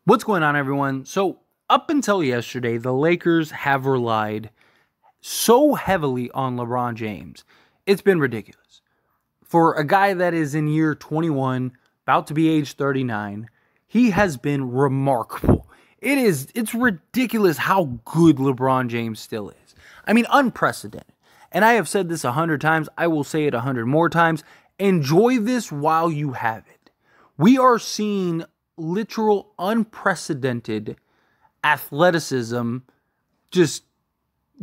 What's going on, everyone? So, up until yesterday, the Lakers have relied so heavily on LeBron James. It's been ridiculous. For a guy that is in year 21, about to be age 39, he has been remarkable. It's ridiculous how good LeBron James still is. I mean, unprecedented. And I have said this 100 times. I will say it 100 more times. Enjoy this while you have it. We are seeing literal unprecedented athleticism, just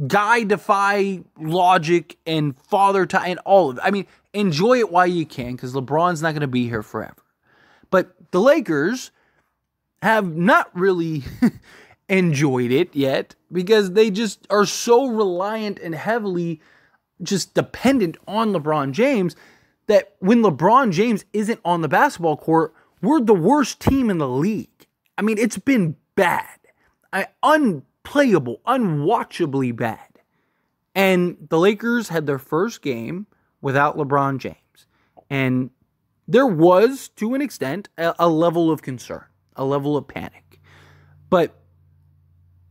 guy-defy logic and father time and all of it. I mean, enjoy it while you can, because LeBron's not going to be here forever. But the Lakers have not really enjoyed it yet, because they just are so reliant and heavily just dependent on LeBron James that when LeBron James isn't on the basketball court, we're the worst team in the league. I mean, it's been bad. Unplayable, unwatchably bad. And the Lakers had their first game without LeBron James. And there was, to an extent, a level of concern, a level of panic. But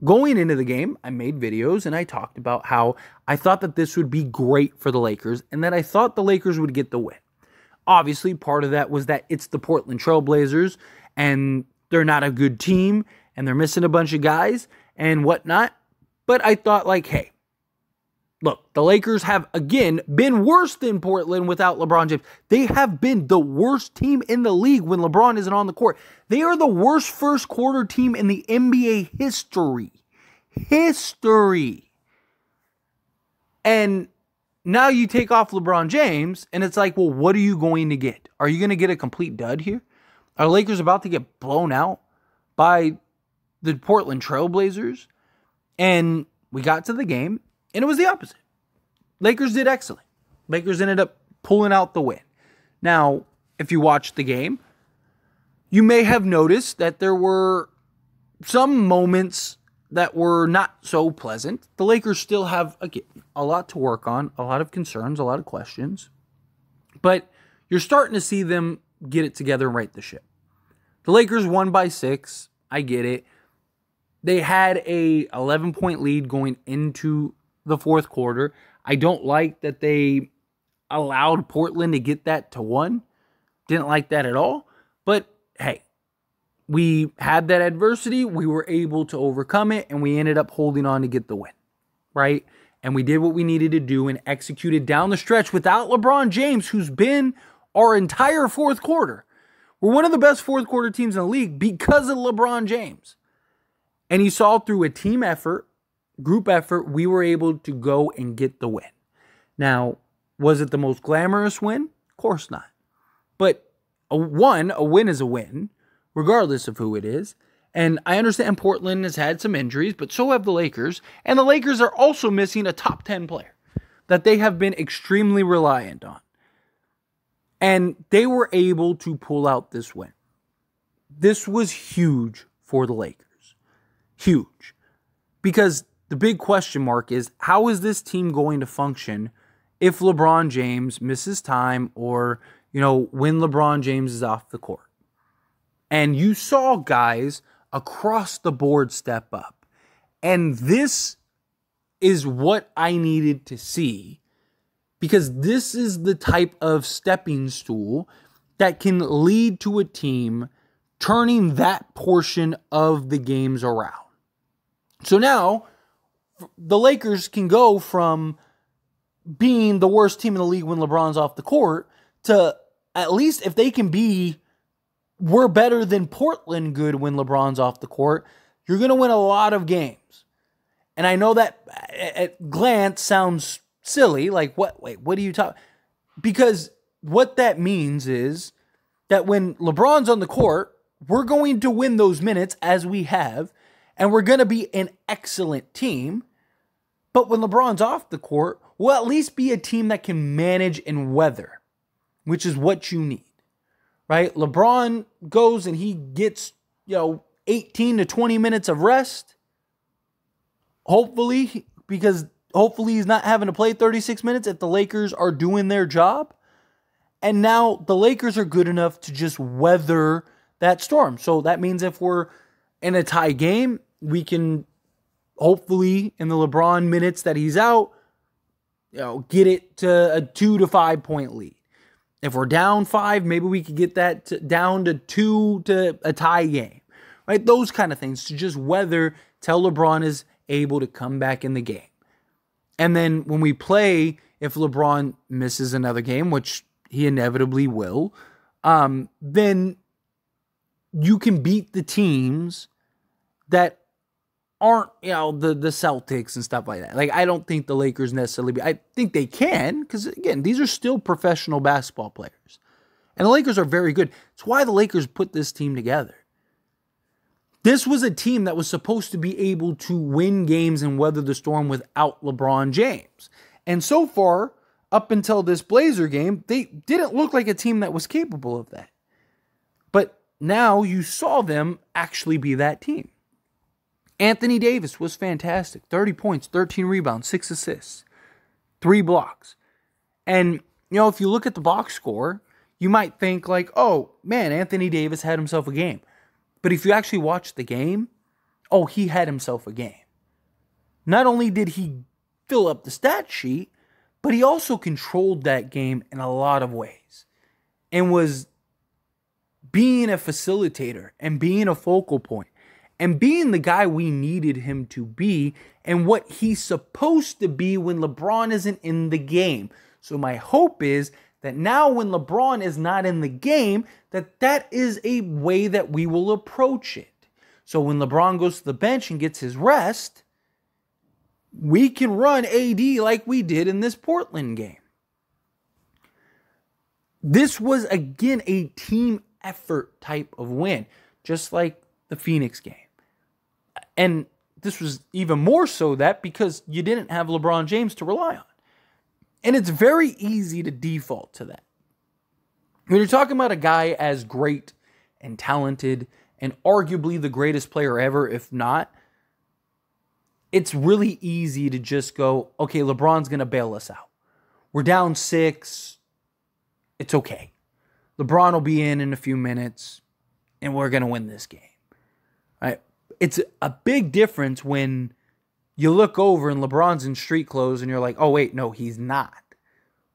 going into the game, I made videos and I talked about how I thought that this would be great for the Lakers and that I thought the Lakers would get the win. Obviously, part of that was that it's the Portland Trail Blazers and they're not a good team and they're missing a bunch of guys and whatnot. But I thought, like, hey, look, the Lakers have, again, been worse than Portland without LeBron James. They have been the worst team in the league when LeBron isn't on the court. They are the worst first quarter team in the NBA history. And now you take off LeBron James, and it's like, well, what are you going to get? Are you going to get a complete dud here? Are the Lakers about to get blown out by the Portland Trail Blazers? And we got to the game, and it was the opposite. Lakers did excellent. Lakers ended up pulling out the win. Now, if you watched the game, you may have noticed that there were some moments that were not so pleasant. The Lakers still have, again, a lot to work on, a lot of concerns, a lot of questions. But you're starting to see them get it together and right the ship. The Lakers won by 6. I get it. They had a 11-point lead going into the fourth quarter. I don't like that they allowed Portland to get that to 1. Didn't like that at all. But hey, we had that adversity, we were able to overcome it, and we ended up holding on to get the win, right? And we did what we needed to do and executed down the stretch without LeBron James, who's been our entire fourth quarter. We're one of the best fourth quarter teams in the league because of LeBron James. And you saw through a team effort, group effort, we were able to go and get the win. Now, was it the most glamorous win? Of course not. But a win is a win, regardless of who it is. And I understand Portland has had some injuries, but so have the Lakers. And the Lakers are also missing a top 10 player that they have been extremely reliant on. And they were able to pull out this win. This was huge for the Lakers. Huge. Because the big question mark is, how is this team going to function if LeBron James misses time or, when LeBron James is off the court? And you saw guys across the board step up. And this is what I needed to see, because this is the type of stepping stool that can lead to a team turning that portion of the games around. So now the Lakers can go from being the worst team in the league when LeBron's off the court to, at least if they can be, we're better than Portland good when LeBron's off the court, you're going to win a lot of games. And I know that at glance sounds silly, like, what are you talking? Because what that means is that when LeBron's on the court, we're going to win those minutes as we have, and we're going to be an excellent team. But when LeBron's off the court, we'll at least be a team that can manage and weather, which is what you need. Right? LeBron goes and he gets, 18 to 20 minutes of rest. Hopefully, because hopefully he's not having to play 36 minutes if the Lakers are doing their job. And now the Lakers are good enough to just weather that storm. So that means if we're in a tie game, we can hopefully, in the LeBron minutes that he's out, get it to a 2 to 5 point lead. If we're down 5, maybe we could get that down to 2 to a tie game, right? Those kind of things to just weather till LeBron is able to come back in the game. And then when we play, if LeBron misses another game, which he inevitably will, then you can beat the teams that aren't, the Celtics and stuff like that. Like, I don't think the Lakers necessarily I think they can, because, again, these are still professional basketball players. And the Lakers are very good. It's why the Lakers put this team together. This was a team that was supposed to be able to win games and weather the storm without LeBron James. And so far, up until this Blazer game, they didn't look like a team that was capable of that. But now you saw them actually be that team. Anthony Davis was fantastic. 30 points, 13 rebounds, 6 assists, 3 blocks. And, if you look at the box score, you might think like, oh, man, Anthony Davis had himself a game. But if you actually watch the game, he had himself a game. Not only did he fill up the stat sheet, but he also controlled that game in a lot of ways and was being a facilitator and being a focal point and being the guy we needed him to be and what he's supposed to be when LeBron isn't in the game. So my hope is that now when LeBron is not in the game, that is a way that we will approach it. So when LeBron goes to the bench and gets his rest, we can run AD like we did in this Portland game. This was, again, a team effort type of win, just like the Phoenix game. And this was even more so that because you didn't have LeBron James to rely on. And it's very easy to default to that. When you're talking about a guy as great and talented and arguably the greatest player ever, if not, it's really easy to just go, okay, LeBron's going to bail us out. We're down 6. It's okay. LeBron will be in a few minutes, and we're going to win this game. Right? It's a big difference when you look over and LeBron's in street clothes and you're like, oh, wait, no, he's not.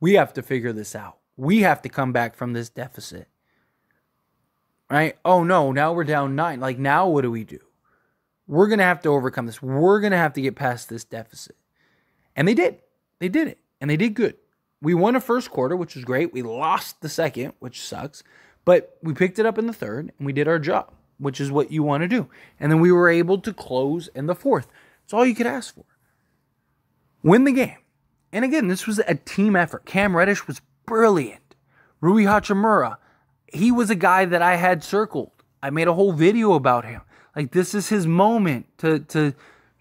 We have to figure this out. We have to come back from this deficit. Right? Oh, no, now we're down 9. Like, now what do we do? We're going to have to overcome this. We're going to have to get past this deficit. And they did. They did it. And they did good. We won a first quarter, which was great. We lost the second, which sucks. But we picked it up in the third, and we did our job, which is what you want to do. And then we were able to close in the fourth. That's all you could ask for. Win the game. And again, this was a team effort. Cam Reddish was brilliant. Rui Hachimura, he was a guy that I had circled. I made a whole video about him. Like, this is his moment to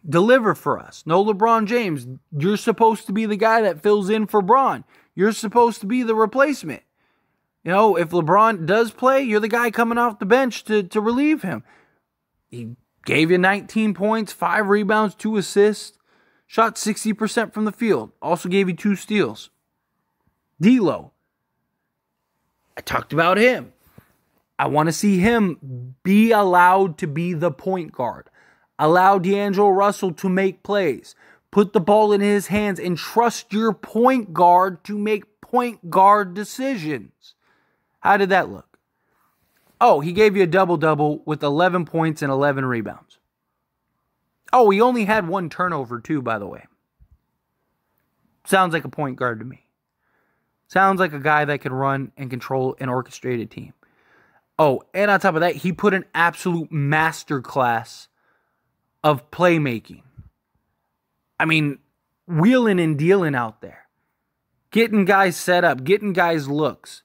deliver for us. No LeBron James. You're supposed to be the guy that fills in for Bron. You're supposed to be the replacement. If LeBron does play, you're the guy coming off the bench to relieve him. He gave you 19 points, 5 rebounds, 2 assists, shot 60% from the field. Also gave you 2 steals. D'Lo. I talked about him. I want to see him be allowed to be the point guard. Allow D'Angelo Russell to make plays. Put the ball in his hands and trust your point guard to make point guard decisions. How did that look? Oh, he gave you a double-double with 11 points and 11 rebounds. Oh, he only had 1 turnover too, by the way. Sounds like a point guard to me. Sounds like a guy that can run and control an orchestrated team. Oh, and on top of that, he put an absolute masterclass of playmaking. I mean, wheeling and dealing out there. Getting guys set up, getting guys looks.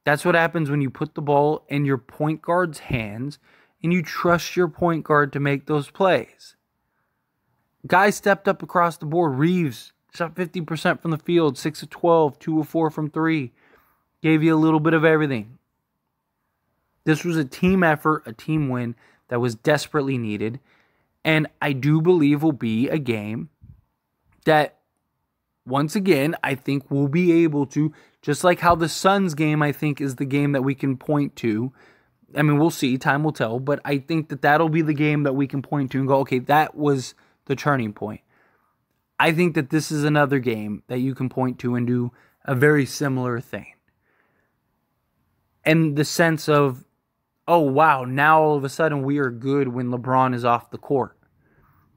That's what happens when you put the ball in your point guard's hands and you trust your point guard to make those plays. Guys stepped up across the board. Reeves shot 50% from the field, 6 of 12, 2 of 4 from 3. Gave you a little bit of everything. This was a team effort, a team win that was desperately needed. And I do believe will be a game that, once again, I think we'll be able to, just like how the Suns game, I think, is the game that we can point to I mean, we'll see. Time will tell. But I think that that'll be the game that we can point to and go, okay, that was the turning point. I think that this is another game that you can point to and do a very similar thing. And the sense of, oh, wow, now all of a sudden we are good when LeBron is off the court.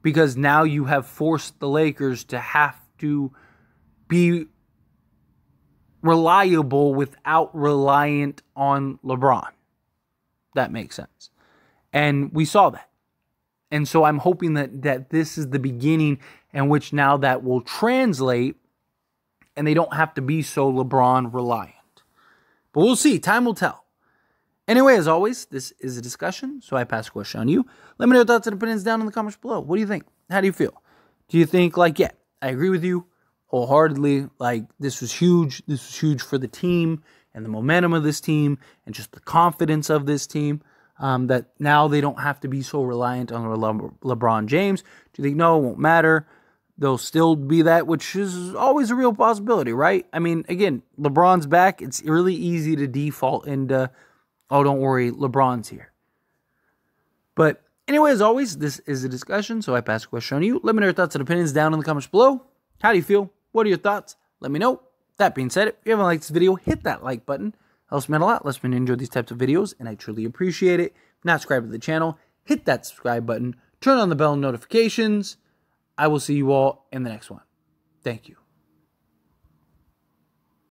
Because now you have forced the Lakers to have to be reliable without reliant on LeBron. That makes sense. And we saw that. And so I'm hoping that this is the beginning in which now that will translate and they don't have to be so LeBron reliant. But we'll see. Time will tell. Anyway, as always, this is a discussion, so I pass the question on you. Let me know your thoughts and opinions down in the comments below. What do you think? How do you feel? Do you think, like, yeah, I agree with you wholeheartedly. Like, this was huge. This was huge for the team and the momentum of this team and just the confidence of this team. That now they don't have to be so reliant on LeBron James. Do you think, no, it won't matter? They'll still be that, which is always a real possibility, right? I mean, again, LeBron's back. It's really easy to default into, oh, don't worry, LeBron's here. But anyway, as always, this is a discussion, so I pass the question on you. Let me know your thoughts and opinions down in the comments below. How do you feel? What are your thoughts? Let me know. That being said, if you haven't liked this video, hit that like button. Helps me out a lot. Lets me enjoy these types of videos, and I truly appreciate it. If not subscribed to the channel, hit that subscribe button. Turn on the bell notifications. I will see you all in the next one. Thank you.